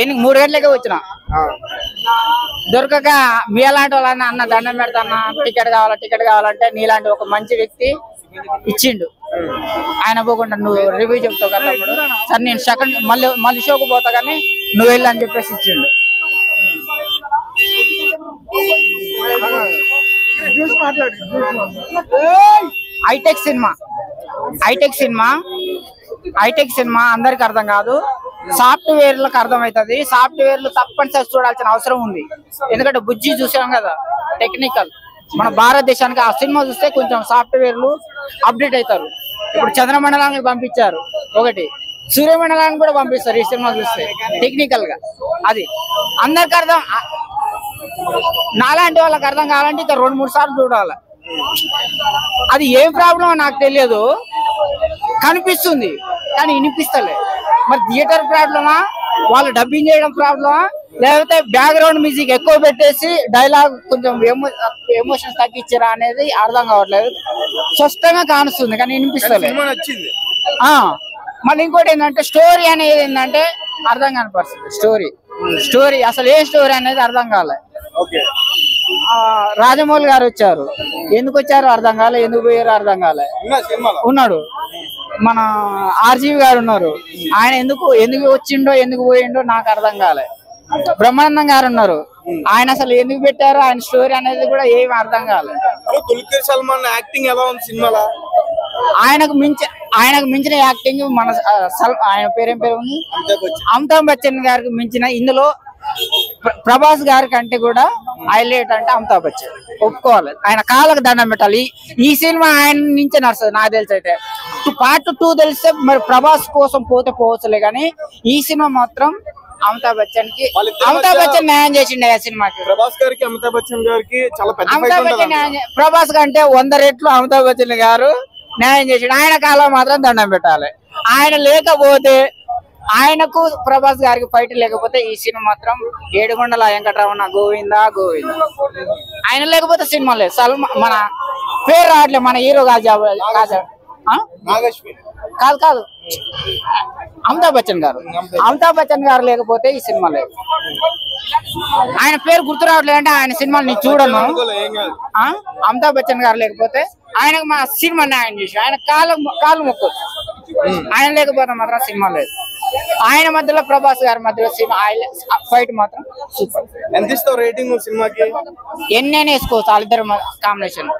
ఎన్ని 3 గంటలకే వచ్చిన దొరకక మీ అలాంటి వాళ్ళన్న అన్న దండం పెడతాన్న టికెట్ కావాలంటే నీలాంటి ఒక మంచి వ్యక్తి ఇచ్చిండు. ఆయన పోకుండా నువ్వు రివ్యూ చెప్తావు కదా తమ్ముడు, సార్ నేను సెకండ్ మళ్ళీ షోకు పోతా కానీ నువ్వు వెళ్ళి అని చెప్పేసి ఇచ్చిండు. హైటెక్ సినిమా అందరికి అర్థం కాదు, సాఫ్ట్వేర్లకు అర్థమవుతుంది. సాఫ్ట్వేర్లు తప్పనిసరి చూడాల్సిన అవసరం ఉంది. ఎందుకంటే బుజ్జి చూసాం కదా, టెక్నికల్. మన భారతదేశానికి ఆ సినిమా చూస్తే కొంచెం సాఫ్ట్వేర్లు అప్డేట్ అవుతారు. ఇప్పుడు చంద్రమండలానికి పంపించారు, ఒకటి సూర్యమండలానికి కూడా పంపిస్తారు ఈ సినిమా చూస్తే టెక్నికల్ గా. అది అందరికి అర్థం, నాలాంటి వాళ్ళకి అర్థం కావాలంటే ఇక 2-3 సార్లు చూడాలి. అది ఏం ప్రాబ్లమో నాకు తెలియదు, కనిపిస్తుంది కానీ వినిపిస్తలే. మరి థియేటర్ ప్రాబ్లమా, వాళ్ళు డబ్బింగ్ చేయడం ప్రాబ్లమా, లేకపోతే బ్యాక్గ్రౌండ్ మ్యూజిక్ ఎక్కువ పెట్టేసి డైలాగ్ కొంచెం ఎమోషన్స్ తగ్గించారా అనేది అర్థం కావట్లేదు. స్పష్టంగా కానుస్తుంది కానీ వినిపిస్తలే. మళ్ళీ ఇంకోటి ఏంటంటే స్టోరీ అనేది ఏంటంటే అర్థం కాని పరిస్థితి. స్టోరీ అసలు ఏ స్టోరీ అనేది అర్థం కాలే. రాజమౌళి గారు వచ్చారు, ఎందుకు వచ్చారో అర్థం కాలే, ఎందుకు పోయారో అర్థం కాలే. ఉన్నాడు మన ఆర్జీవి గారు ఉన్నారు, ఆయన ఎందుకు వచ్చిండో ఎందుకు పోయిండో నాకు అర్థం కాలే. బ్రహ్మానందం గారు ఉన్నారు, ఆయన అసలు ఎందుకు పెట్టారో ఆయన స్టోరీ అనేది కూడా ఏమి అర్థం కాలే. దుల్కర్ సల్మాన్ యాక్టింగ్ ఎలా ఉంది సినిమాలో? ఆయనకు మించిన యాక్టింగ్ మన ఆయన పేరేం పేరు ఉంది, అమితాబ్ బచ్చన్ గారికి మించిన ఇందులో ప్రభాస్ గారి కంటే కూడా హైలైట్ అంటే అమితాబ్ బచ్చన్ ఒప్పుకోవాలి. ఆయన కాళ్ళకు దండం పెట్టాలి. ఈ సినిమా ఆయన నుంచే నడుస్తుంది నాకు తెలిసి. అయితే పార్ట్ 2 తెలిస్తే మరి ప్రభాస్ కోసం పోవచ్చులే, కానీ ఈ సినిమా మాత్రం అమితాబ్ బచ్చన్ కి న్యాయం చేసిండే ఆ సినిమాకి. ప్రభాస్ గారికి అమితాబ్ బచ్చన్ గారికి చాలా పెద్ద అమితాబ్ బచ్చన్ ప్రభాస్ కంటే 100 రెట్లు అమితాబ్ బచ్చన్ గారు న్యాయం చేసిండు. ఆయన కాలం మాత్రం దండం పెట్టాలి. ఆయన లేకపోతే, ఆయనకు ప్రభాస్ గారికి ఫైట్ లేకపోతే ఈ సినిమా మాత్రం ఏడుగొండల వెంకటరమణ గోవిందా. ఆయన లేకపోతే సినిమా లేదు. మన పేరు రావట్లేదు, మన హీరో కాదు అమితాబ్ బచ్చన్ గారు లేకపోతే ఈ సినిమా లేదు. ఆయన పేరు గుర్తు రావట్లేదు అంటే ఆయన సినిమాలు నేను చూడను. అమితాబ్ బచ్చన్ గారు లేకపోతే ఆయనకు మా సినిమా న్యాయం చేసి ఆయన కాళ్ళు మొక్కొచ్చు. ఆయన లేకపోతే మాత్రం సినిమా లేదు. ఆయన మధ్యలో ప్రభాస్ గారి మధ్యలో ఫైట్ మాత్రం సూపర్. ఎంత ఇస్తావు రేటింగ్ సినిమాకి? ఎన్నైనా వేసుకోవచ్చు వాళ్ళిద్దరు కాంబినేషన్.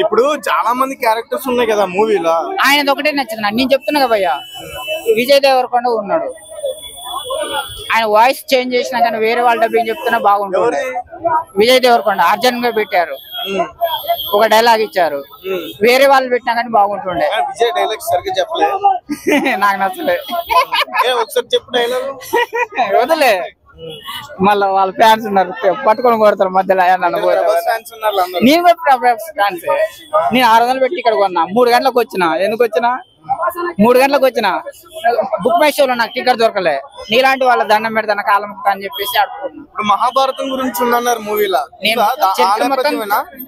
ఇప్పుడు చాలా మంది క్యారెక్టర్స్ ఉన్నాయి కదా మూవీలో, ఆయనది ఒకటే నచ్చింది. నేను చెప్తున్నా కదా భయ్య, విజయ్ దేవరకొండ ఉన్నాడు, ఆయన వాయిస్ చేంజ్ చేసినా కానీ వేరే వాళ్ళ డబ్బింగ్ చెప్తున్నా బాగుంటుంది. విజయ్ దేవరకొండ అర్జున్ గా పెట్టారు, ఒక డైలాగ్ ఇచ్చారు, వేరే వాళ్ళు పెట్టినా కానీ బాగుంటుండే. విజయ్ డైలాగ్ సరిగ్గా చెప్పలే, నాకు నచ్చలేదు. ఒకసారి చెప్పు డైలాగ్. వదిలే, మళ్ళీ వాళ్ళ ఫ్యాన్స్ ఉన్నారు పట్టుకొని కొడతారు మధ్యలో. నేను 600 పెట్టి ఇక్కడ కొన్నా. 3 గంటలకు వచ్చిన. ఎందుకు వచ్చినా? 3 గంటలకు వచ్చిన. బుక్ మై షోలో నాకు టికెట్ దొరకలే. నీలాంటి వాళ్ళ దండం పెడతాను కాలం అని చెప్పేసి అడుగుతున్నా. ఇప్పుడు మహాభారతం గురించి ఉందన్నారు మూవీలో. నేను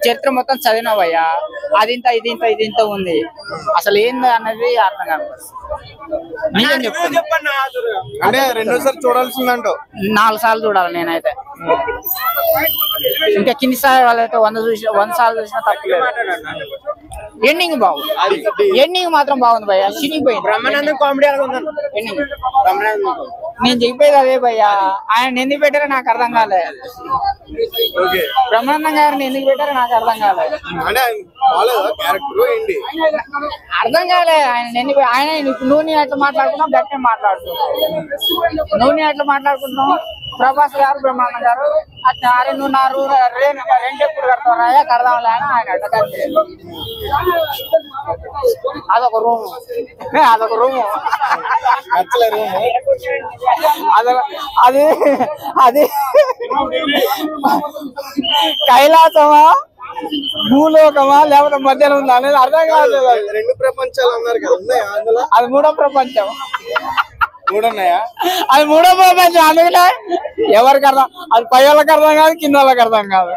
చరిత్ర మొత్తం చదివినవయ్యా. అది ఇంత ఇది ఇంత ఉంది, అసలు ఏంది అన్నది అర్థం కాదు. అంటే 2వ సారి చూడాల్సిందంటో 4 సార్లు చూడాలి నేనైతే. ఇంకా కింది స్థాయి వాళ్ళైతే 100 సార్లు చూసినా తప్పలేదు. ఎండింగ్ బాగుంది, ఎండింగ్ మాత్రం బాగుంది భయ్యా. చినిగిపోయింది. బ్రహ్మానందం కామెడీ ఎండింగ్ నేను చెప్పేది అదే భయ్యా. ఆయన ఎందుకు పెట్టారో నాకు అర్థం కాలే. బ్రహ్మానందం గారిని ఎందుకు పెట్టారో నాకు అర్థం కాలే. అర్థం కాలే ఆయన ఎందుకు. ఆయన నువ్వు అట్లా మాట్లాడుకున్నావు, గట్టిగా మాట్లాడుతున్నావు. నువ్వు అట్లా మాట్లాడుకుంటున్నావు. ప్రభాస్ గారు బ్రహ్మానందం గారు అట్లా అరే నువ్వు నా రెంట్ ఎప్పుడు కడతావు కడదాంలే అని ఆయన అట్లా. అదొక రూము అది కైలాసమా భూలోకమా లేకపోతే మధ్యలో ఉందా అనేది అర్థం కాలేదు. 2 ప్రపంచాలు అన్నారు కదా, అది 3వ ప్రపంచం. 3 ఉన్నాయా? అది 3వ ప్రపంచం. అందుకనే ఎవరికి అర్థం, అది పై వాళ్ళకి అర్థం కాదు, కింద వాళ్ళకి అర్థం కాదు,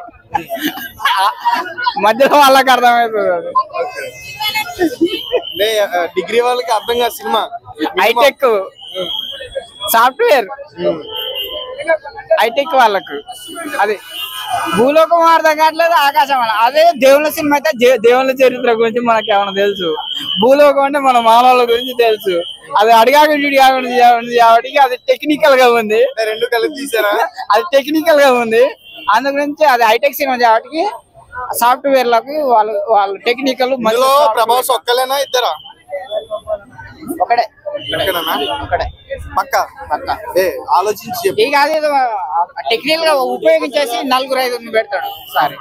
మధ్యలో వాళ్ళకి అర్థమవుతుంది. అది డిగ్రీ వాళ్ళకి అర్థం కాదు సినిమా. హైటెక్ సాఫ్ట్వేర్ ఐటెక్ వాళ్ళకు అది భూలోకం అర్థం కావట్లేదు, ఆకాశం అదే దేవుళ్ళ సినిమా అయితే దేవుళ్ళ చరిత్ర గురించి మనకి ఏమైనా తెలుసు, భూలోకం అంటే మన మానవుల గురించి తెలుసు. అది అడిగాకుండా కాబట్టి అది టెక్నికల్ గా ఉంది, రెండు కలిపి తీసారా? అది టెక్నికల్ గా ఉంది, అందు గురించి అది హైటెక్ సినిమా కాబట్టి సాఫ్ట్వేర్ లకు వాళ్ళు టెక్నికల్. ప్రభాస్ ఒక్కలేనా ఇద్దరా? ఒకడే పక్క ఆలోచించి ఇక అది టెక్నికల్ గా ఉపయోగించేసి 4-5 పెడతాడు సారీ.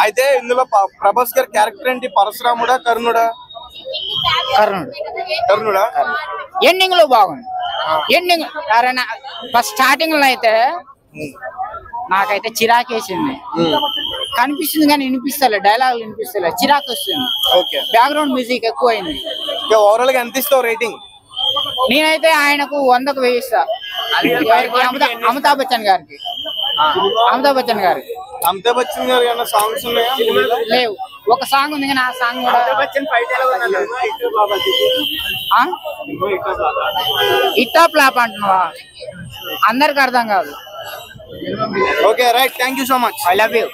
అయితే ఇందులో ప్రభాస్ గారి క్యారెక్టర్ ఏంటి? పరశురాముడా కర్ణుడా? కర్ణుడా. ఎండింగ్ లో బాగుంది. ఎండింగ్ ఫస్ట్ స్టార్టింగ్ లో అయితే నాకైతే చిరాకు వేసింది, కనిపిస్తుంది కానీ వినిపిస్తలే, డైలాగులు వినిపిస్తలే, చిరాకు వస్తుంది. బ్యాక్గ్రౌండ్ మ్యూజిక్ ఎక్కువైంది. ఓవరాల్ గా ఎంత ఇస్తావు రేటింగ్? నేనైతే ఆయనకు 100కు వేయిస్తా. అమితాబ్ బచ్చన్ గారికి. అమితాబ్ బచ్చన్ గారికి ఏమైనా సాంగ్స్ ఉన్నాయా? లేవు, ఒక సాంగ్ ఉంది కానీ ఆ సాంగ్ కూడా ఇట్టా ఫ్లాప్ అంటున్నావా, అందరికి అర్థం కాదు. Okay right, thank you so much. I love you.